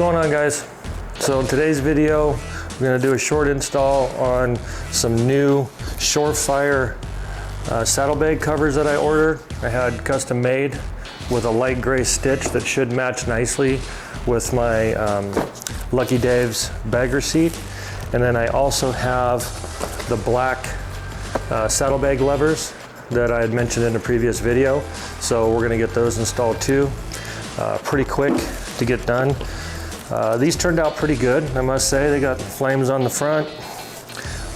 going on, guys? So in today's video, we're going to do a short install on some new ShoreFire saddlebag covers that I ordered. I had custom made with a light gray stitch that should match nicely with my Lucky Dave's bagger seat. And then I also have the black saddlebag levers that I had mentioned in the previous video. So we're going to get those installed too. Pretty quick to get done. These turned out pretty good, I must say. They got flames on the front,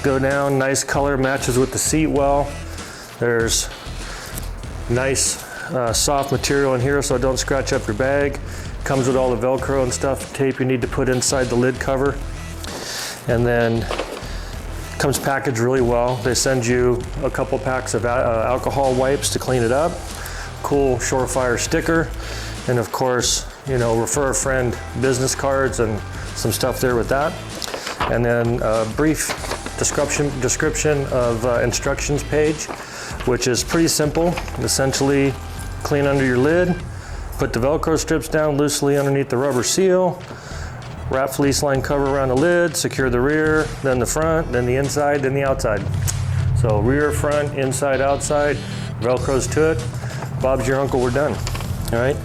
go down, nice color, matches with the seat well. There's nice soft material in here so it don't scratch up your bag. Comes with all the Velcro and stuff, tape you need to put inside the lid cover. And then comes packaged really well. They send you a couple packs of alcohol wipes to clean it up. Cool ShoreFire sticker. And of course, you know, refer a friend business cards and some stuff there with that. And then a brief description of instructions page, which is pretty simple. Essentially, clean under your lid, put the Velcro strips down loosely underneath the rubber seal, wrap fleece line cover around the lid, secure the rear, then the front, then the inside, then the outside. So rear, front, inside, outside, Velcros to it. Bob's your uncle, we're done. All right.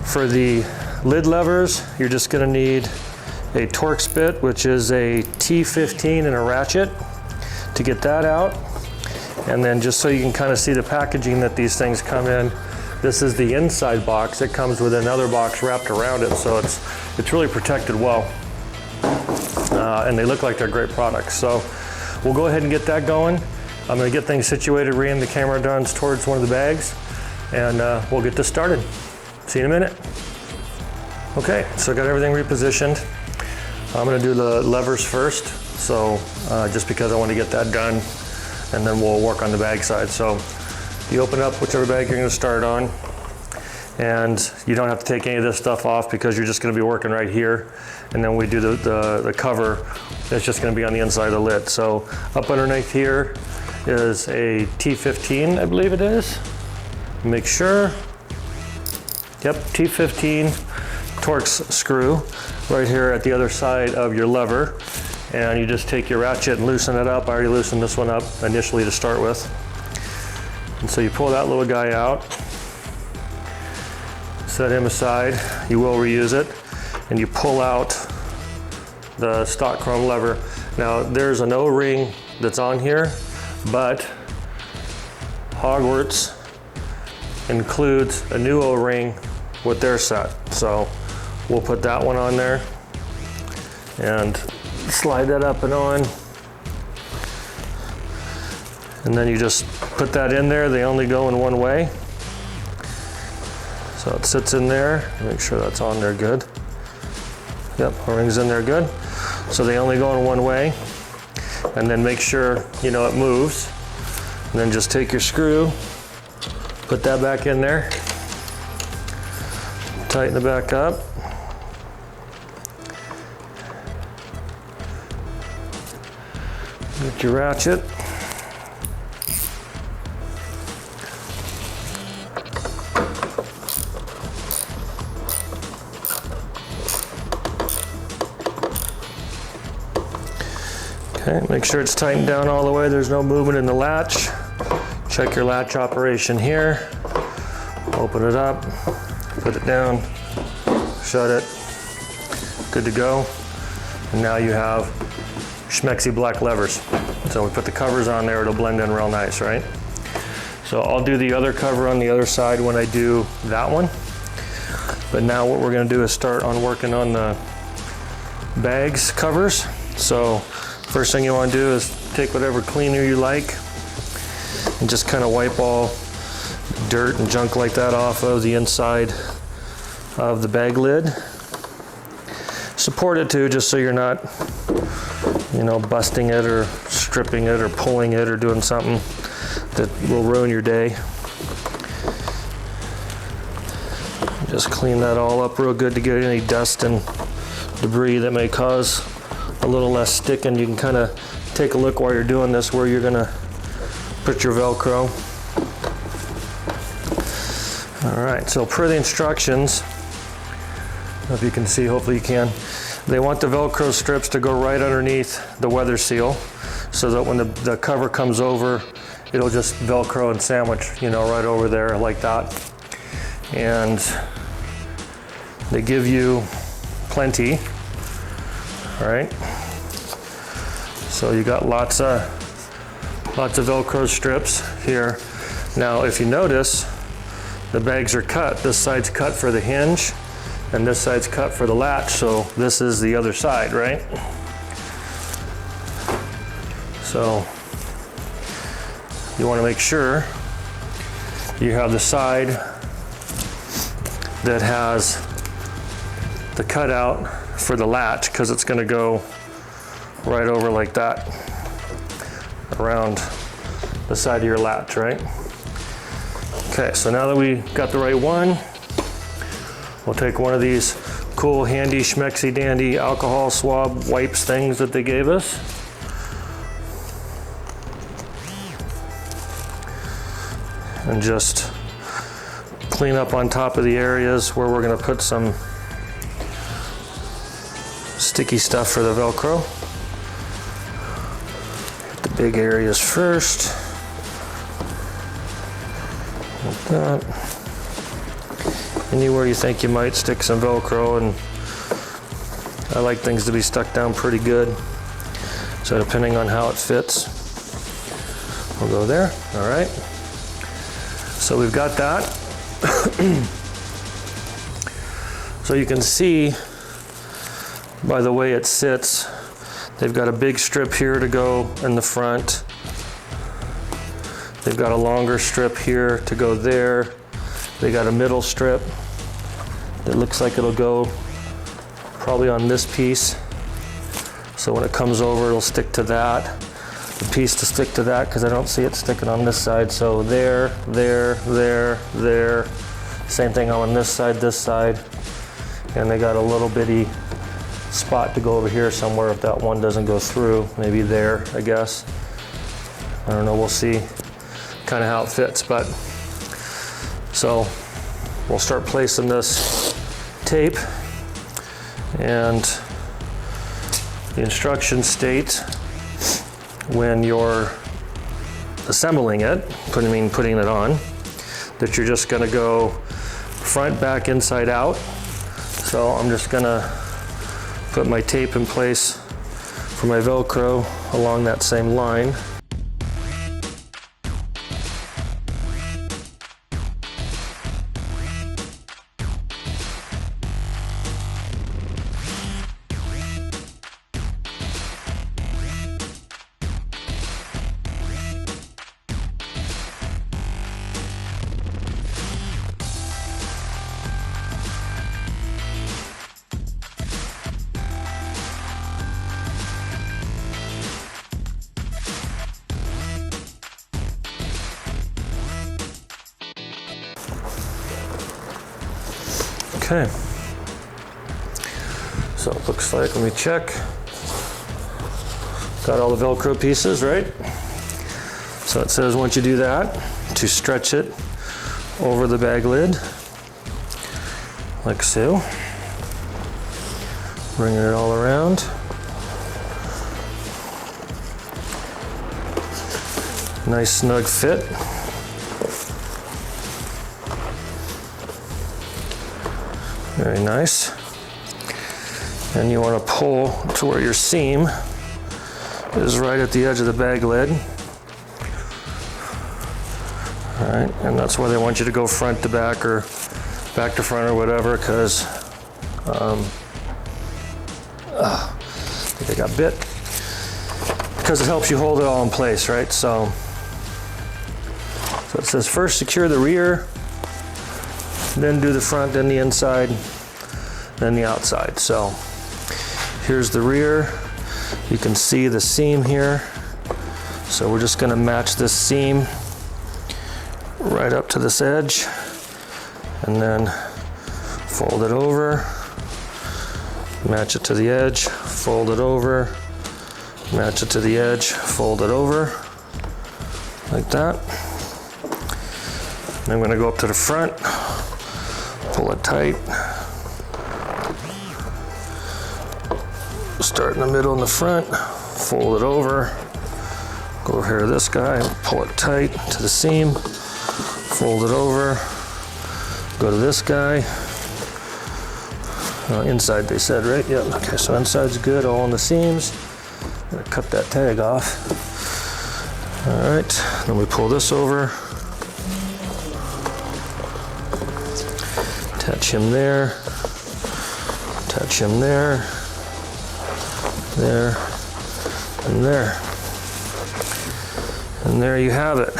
For the lid levers, you're just gonna need a Torx bit, which is a T15 and a ratchet to get that out. And then just so you can kind of see the packaging that these things come in, this is the inside box. It comes with another box wrapped around it, so it's really protected well. And they look like they're great products. So we'll go ahead and get that going. I'm gonna get things situated, ream the camera guns towards one of the bags, and we'll get this started. See you in a minute. Okay, so I got everything repositioned. I'm gonna do the levers first, so just because I want to get that done, and then we'll work on the bag side. So you open up whichever bag you're gonna start on, and you don't have to take any of this stuff off because you're just gonna be working right here. And then we do the cover, it's just gonna be on the inside of the lid. So up underneath here is a T15, I believe it is. Make sure. Yep, T15 Torx screw right here at the other side of your lever. And you just take your ratchet and loosen it up. I already loosened this one up initially to start with. And so you pull that little guy out, set him aside. You will reuse it. And you pull out the stock chrome lever. Now there's an O-ring that's on here, but Hogworkz includes a new O-ring with their set. So we'll put that one on there and slide that up and on. And then you just put that in there. They only go in one way. So it sits in there. Make sure that's on there good. Yep, O-ring's in there good. So they only go in one way. And then make sure, you know, it moves. And then just take your screw, put that back in there, tighten it back up. Get your ratchet. Okay, make sure it's tightened down all the way. There's no movement in the latch. Check your latch operation here. Open it up, put it down, shut it. Good to go. And now you have schmexy black levers. So we put the covers on there, it'll blend in real nice, right? So I'll do the other cover on the other side when I do that one. But now what we're gonna do is start on working on the bags covers. So first thing you wanna do is take whatever cleaner you like and just kind of wipe all dirt and junk like that off of the inside of the bag lid. Support it too, just so you're not, you know, busting it or stripping it or pulling it or doing something that will ruin your day. Just clean that all up real good to get any dust and debris that may cause a little less sticking. You can kind of take a look while you're doing this where you're gonna put your Velcro. All right, so per the instructions, If you can see, hopefully you can. They want the Velcro strips to go right underneath the weather seal so that when the cover comes over, it'll just Velcro and sandwich, you know, right over there like that. And they give you plenty, all right? So you got lots of Velcro strips here. Now, if you notice, the bags are cut. This side's cut for the hinge, and this side's cut for the latch, so this is the other side, right? So you want to make sure you have the side that has the cutout for the latch, because it's going to go right over like that around the side of your latch, right? Okay, so now that we got the right one, we'll take one of these cool, handy, schmexy, dandy alcohol swab wipes things that they gave us. And just clean up on top of the areas where we're gonna put some sticky stuff for the Velcro. Hit the big areas first. Like that. Anywhere you think you might stick some Velcro, and I like things to be stuck down pretty good. So depending on how it fits, we'll go there, all right. So we've got that. So you can see by the way it sits, they've got a big strip here to go in the front. They've got a longer strip here to go there. They got a middle strip that looks like it'll go probably on this piece. So when it comes over, it'll stick to that. The piece to stick to that, because I don't see it sticking on this side. So there, there, there, there. Same thing on this side. And they got a little bitty spot to go over here somewhere if that one doesn't go through. Maybe there, I guess. I don't know, we'll see kind of how it fits. But so we'll start placing this tape, and the instructions state when you're assembling it, putting it on, that you're just gonna go front, back, inside out. So I'm just gonna put my tape in place for my Velcro along that same line. Okay, so it looks like, let me check. Got all the Velcro pieces, right? So it says once you do that, to stretch it over the bag lid, like so. Bringing it all around. Nice snug fit. Very nice. And you want to pull to where your seam is right at the edge of the bag lid. All right, and that's why they want you to go front to back or back to front or whatever, because I think I got bit. Because it helps you hold it all in place, right? So it says first secure the rear, then do the front, then the inside, then the outside. So here's the rear. You can see the seam here. So we're just gonna match this seam right up to this edge, and then fold it over, match it to the edge, fold it over, match it to the edge, fold it over, like that. And I'm gonna go up to the front, pull it tight, Start in the middle in the front, fold it over, go over here to this guy, pull it tight to the seam, fold it over, go to this guy. Inside they said, right? Yep. Okay, so inside's good, all on the seams. I'm gonna cut that tag off. All right, then we pull this over. Attach him there. Attach him there. There. And there. And there you have it.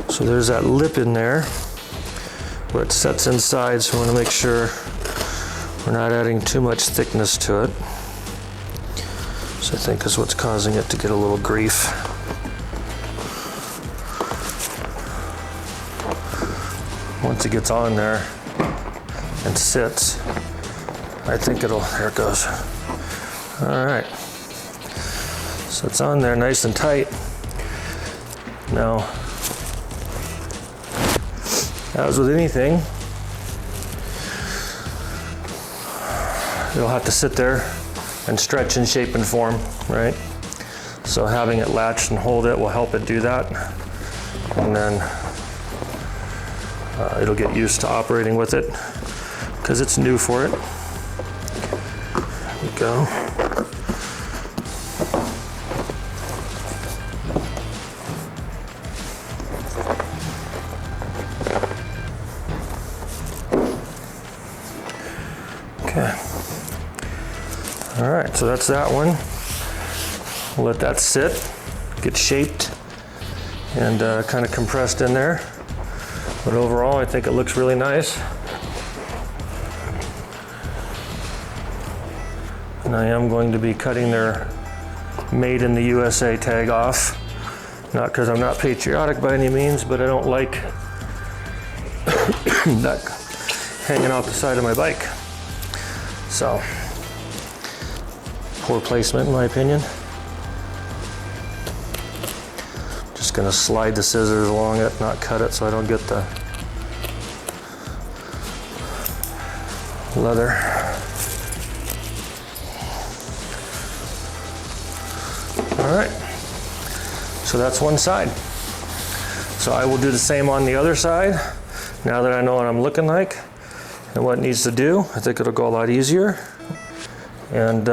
So there's that lip in there where it sets inside, so we want to make sure we're not adding too much thickness to it. So I think is what's causing it to get a little grief. Once it gets on there and sits, I think it'll, there it goes. All right, so it's on there nice and tight. Now, as with anything, it'll have to sit there and stretch in shape and form, right? So having it latched and hold it will help it do that. And then it'll get used to operating with it because it's new for it. There we go. Okay. All right, so that's that one. We'll let that sit, get shaped, and kind of compressed in there. But overall, I think it looks really nice. And I am going to be cutting their Made in the USA tag off. Not because I'm not patriotic by any means, but I don't like that hanging off the side of my bike. So, poor placement in my opinion. Just gonna slide the scissors along it, not cut it so I don't get the leather. All right, so that's one side. So I will do the same on the other side. Now that I know what I'm looking like and what it needs to do, I think it'll go a lot easier. And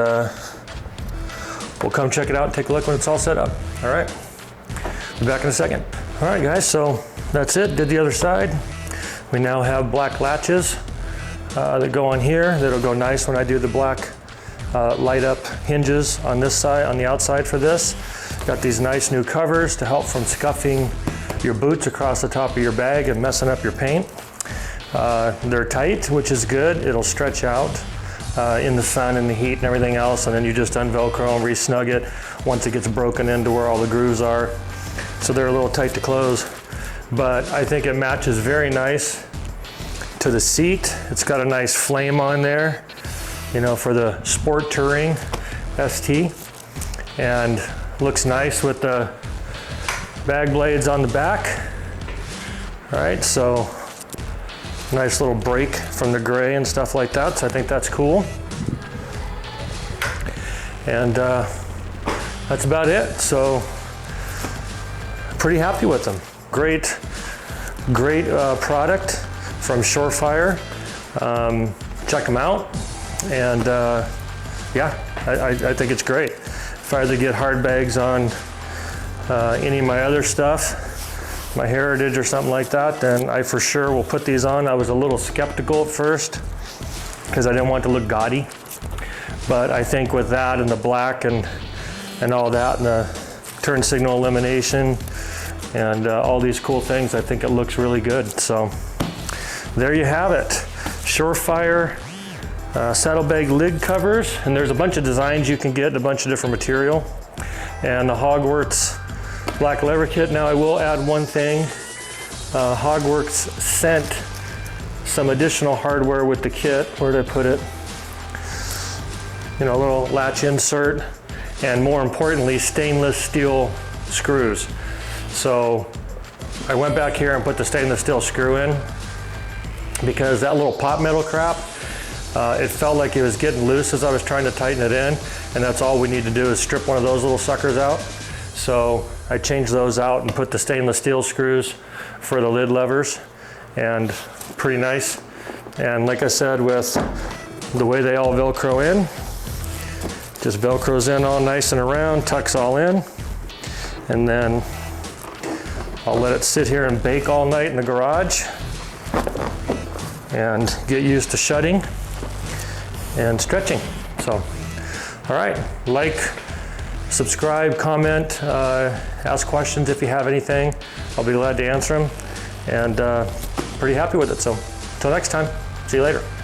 we'll come check it out and take a look when it's all set up. All right, be back in a second. All right guys, so that's it, did the other side. We now have black latches that go on here. That'll go nice when I do the black light up hinges on this side, on the outside for this. Got these nice new covers to help from scuffing your boots across the top of your bag and messing up your paint. They're tight, which is good. It'll stretch out in the sun and the heat and everything else, and then you just unvelcro and re-snug it once it gets broken into where all the grooves are. So they're a little tight to close, but I think it matches very nice to the seat. It's got a nice flame on there, you know, for the sport touring ST, and looks nice with the bag blades on the back. All right, so nice little break from the gray and stuff like that, so I think that's cool. And that's about it. So pretty happy with them. Great product from ShoreFire. Check them out. And yeah, I think it's great. If I had to get hard bags on any of my other stuff, my Heritage or something like that, then I for sure will put these on. I was a little skeptical at first because I didn't want it to look gaudy, but I think with that and the black and all that and the turn signal elimination and all these cool things, I think it looks really good. So there you have it, ShoreFire saddlebag lid covers, and there's a bunch of designs you can get, a bunch of different material, and the Hogworkz black leather kit. Now I will add one thing. Hogworkz sent some additional hardware with the kit. Where did I put it? You know, a little latch insert and more importantly, stainless steel screws. So I went back here and put the stainless steel screw in because that little pot metal crap, it felt like it was getting loose as I was trying to tighten it in, and that's all we need to do is strip one of those little suckers out. So I changed those out and put the stainless steel screws for the lid levers, and pretty nice. And like I said, with the way they all Velcro in, just Velcros in all nice and around, tucks all in, and then I'll let it sit here and bake all night in the garage and get used to shutting and stretching. So, all right, like, subscribe, comment, ask questions if you have anything. I'll be glad to answer them, and pretty happy with it. So, until next time, see you later.